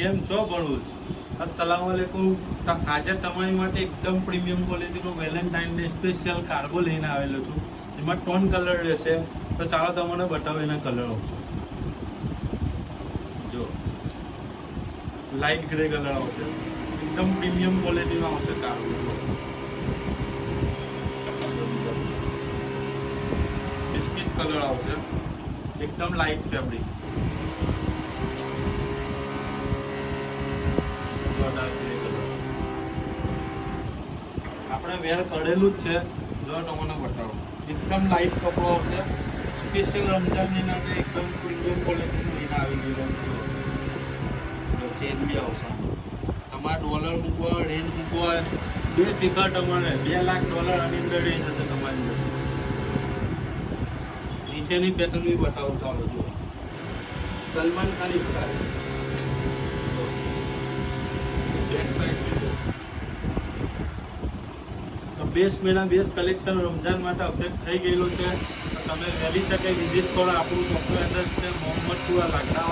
કેમ છો ભણવું? અસલામ વાલેકુમ. તો આજે તમારી માટે એકદમ પ્રીમિયમ ક્વોલિટીનો વેલેન્ટાઇન ડે સ્પેશિયલ કાર્ગો લઈને આવેલો છું. એમાં ટોન કલર રહેશે. તો ચાલો તમને બતાવો એના કલર ઓપ્શન. જો લાઇટ ગ્રે કલર આવશે, એકદમ પ્રીમિયમ ક્વોલિટીનો આવશે કાર્ગો. બિસ્કિટ કલર આવશે, એકદમ લાઇટ ફેબ્રિક. આપણે વેર કરેલું જ છે. જો તમને બતાવો, એકદમ લાઇટ કપડો આવશે. સ્પેશિયલ રમજાનની નાતે એકદમ પ્રીમિયમ ક્વોલિટીનું લઈને આવી ગયું. ચેન બી આવશે. તમારે ડોલર મૂકવો હોય, રેન્જ મૂકવો હોય, બે ફિગર તમારે $2 લાખ આની અંદર રેન્જ હશે તમારી અંદર. નીચેની પેટર્ન બી બતાવો ચાલો. જુઓ, સલમાન ખાન સ્ટાઇલ. તો બેસ્ટ મહિના બેસ્ટ કલેક્શન રમજાન માટે અપડેટ થઈ ગયેલું છે. તમે વહેલી તકે વિઝિટ કરો. આપણું શોપનું એડ્રેસ છે મોહમ્મદપુરા લાકડાવાળા.